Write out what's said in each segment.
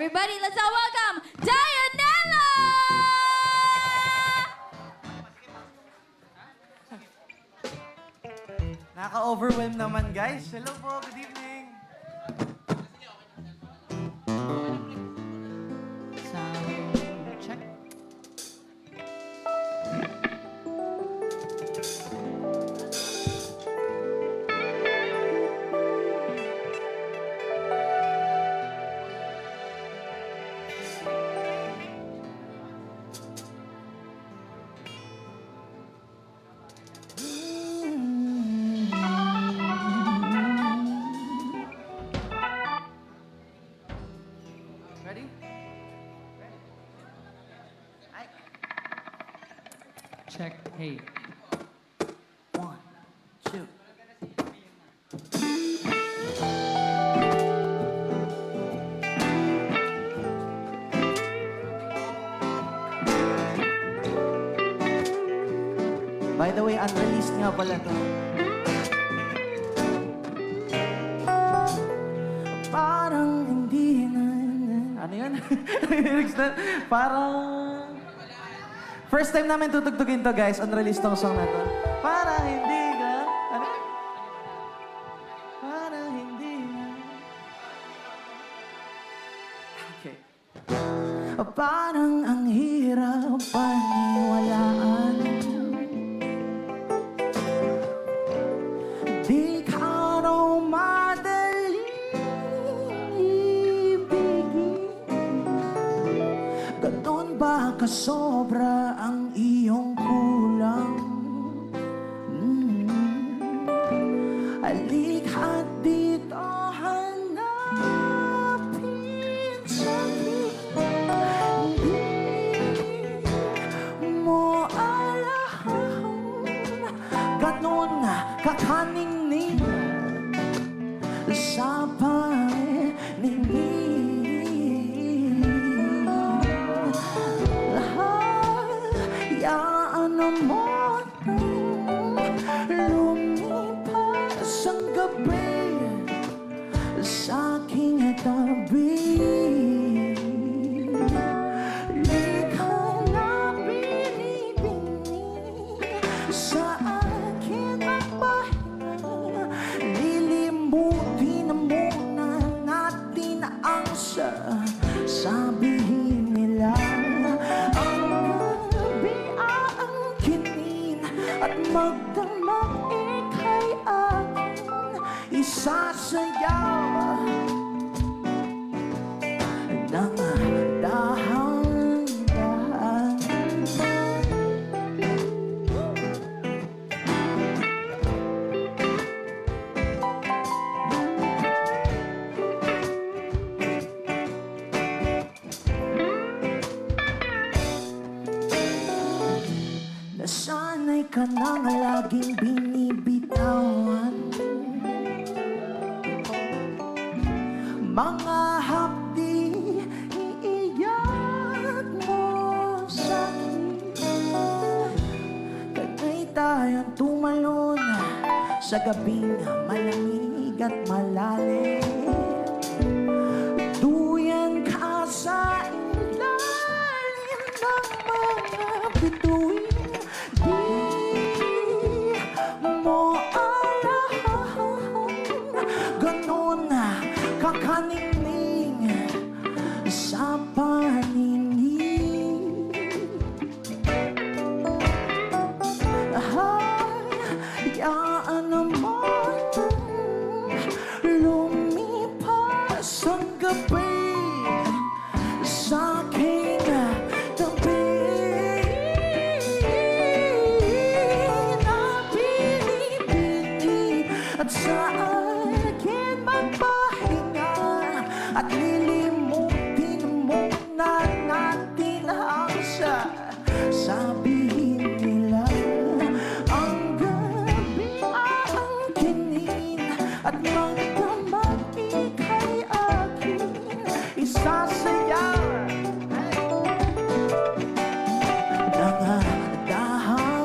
Everybody, let's all welcome Dianella! Naka-overwhelm naman, guys. Hello po, good evening. Sound check. Ready? Check. Hey. 1, 2. By the way, unreleased nga pala to. Parang hindi na... Ano yun? Lyrics na... Parang... First time namin tutugtugin to, guys. Unreleased tong song na to. Parang hindi ka... Ano? Parang hindi na... Okay. Parang ang hirap paniwalaan. Di ka raw madaling ibigin. Ganon ba kasobra ang iyong kulang? Halika't dito hanapin saglit. Hindi mo alam ganon kakaningning sa paningin. Hayaan mo lumipas ang gabi sa aking tabi. Di ka na binibini sa akin ang pahinga. Lilimutin na muna natin ang sabihin nila. Ang gabi aangkinin at magdamag ika'y akin isasayaw ng dahan-dahan. Nasanay ka nang laging binibitawan. Mga hapdi iiyak mo sa'kin. Kagay tayong tumalon sa gabing malamig at malalim. Duyan ka sa ilalim ng mga bituin. Di mo alam ganon kakaningning sa paningin. Hayaan mo lumipas ang gabi sa aking tabi. Nabinibini at sa akin magpahinga at lilimutin muna natin ang sabihin nila. Ang gabi aangkinin at magdamag ika'y akin isasayaw ng dahan-dahan.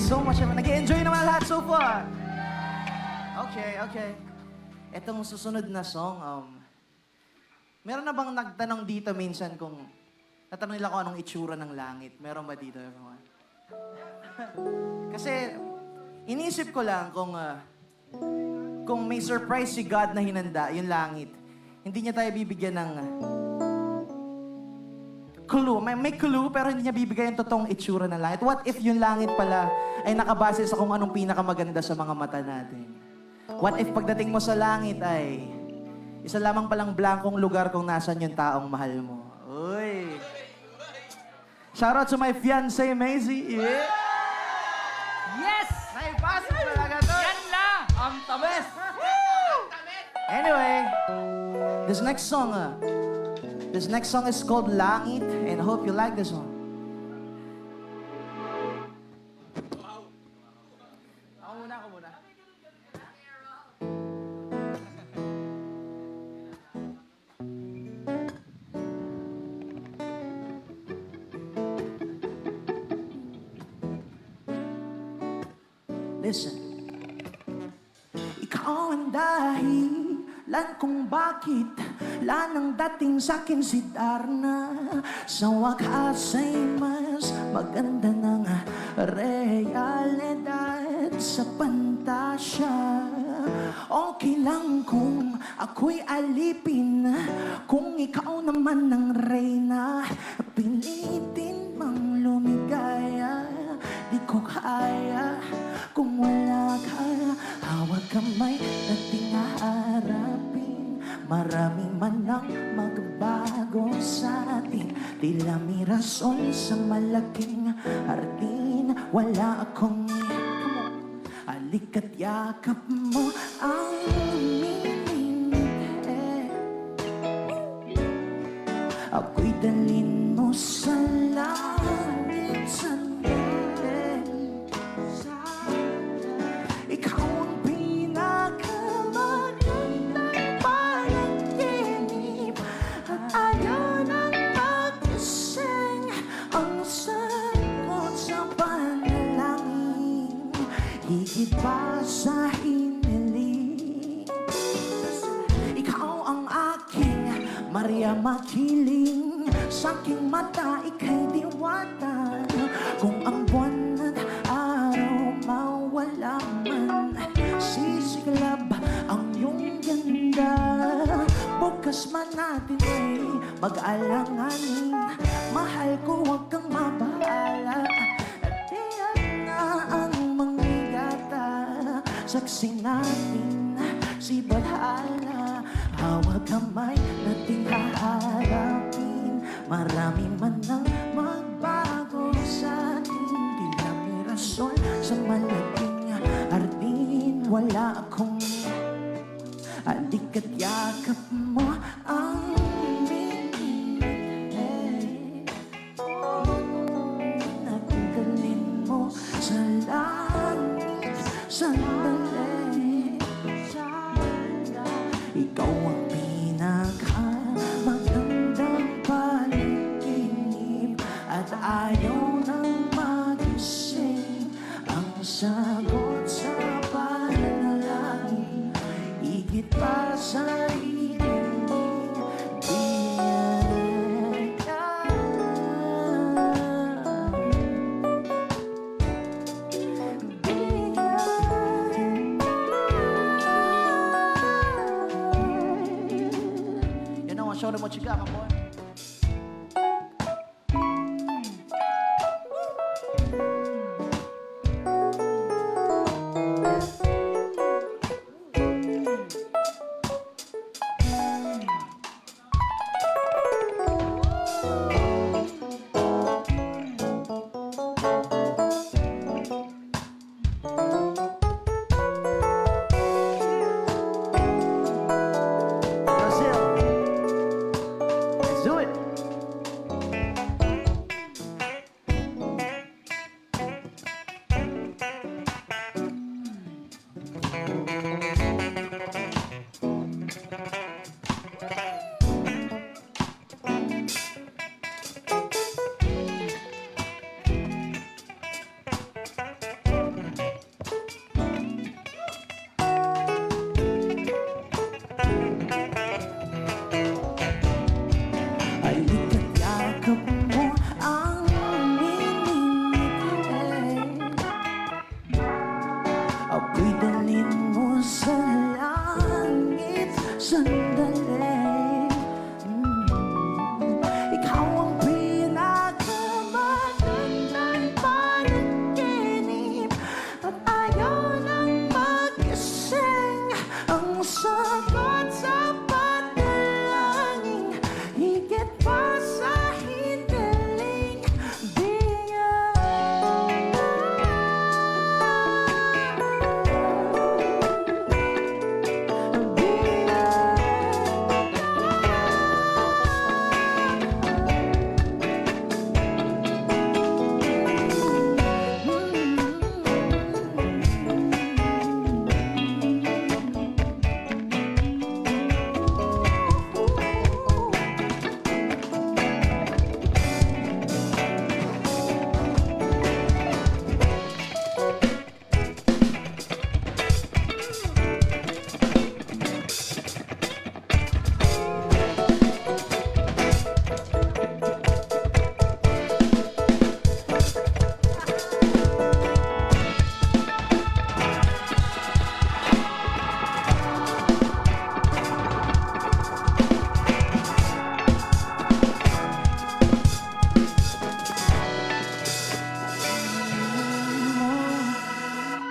so much. Nag-enjoy naman lahat so far. Okay. Etong susunod na song, meron na bang nagtanong dito minsan kung natanong nila kung anong itsura ng langit? Meron ba dito, everyone? Kasi, iniisip ko lang kung may surprise si God na hinanda, yung langit, hindi niya tayo bibigyan ng clue. May clue, pero hindi niya bibigay yung totoong itsura ng langit. What if yung langit pala ay nakabase sa kung anong pinakamaganda sa mga mata natin? What if pagdating mo sa langit ay isa lamang palang blankong lugar kung nasan yung taong mahal mo? Uy! Shoutout to my fiancé, Maisie. Yeah! Yes! Naipasok talaga to! Yan lang! Ang tamis! Anyway, this next song is called Langit, and I hope you like this one. Ako muna. Listen. Ikaw ang dahilan kung bakit lanang dating sa'kin si Darna. Sa wakas ay mas maganda ng realidad sa pantasya. Okay lang kung ako'y alipin, kung ikaw naman ang reyna. Pilitin mang lumigaya, di ko kaya kung wala ka. Hawag kamay nating haharapin, marami man ang magbago sa atin. Tila may rason sa malaking hardin. Wala akong halika't yakap mo ang minimit. Ako'y dalhin mo sa langit sandali. Ikaw ang pinakamagandang panaginip, at ayaw nang magising ang sagot sa panalangin. Higit pa sa hiniling, ikaw ang aking Maria makiling. Sa aking mata, ika'y diwata. Kung ang buwan at araw mawala man, sisiklab ang iyong ganda. Bukas man natin ay mag-alanganin. Mahal ko, huwag kang mabahala. At tiyak na ang manghigata. Saksi natin si Badhala. Hawag kamay nating haharapin, marami man ang magbago sa atin. Tila may rason sa malaking hardin. Wala akong halika't yakap mo ang minimit. Natanggalin mo sa langit sandali. Ikaw ang pinakamagandang panaginip, at ayaw nang magising ang sagot sa panalangin. Higit pa sa hiniling, biyaya ka. You know, show them what you got, my boy.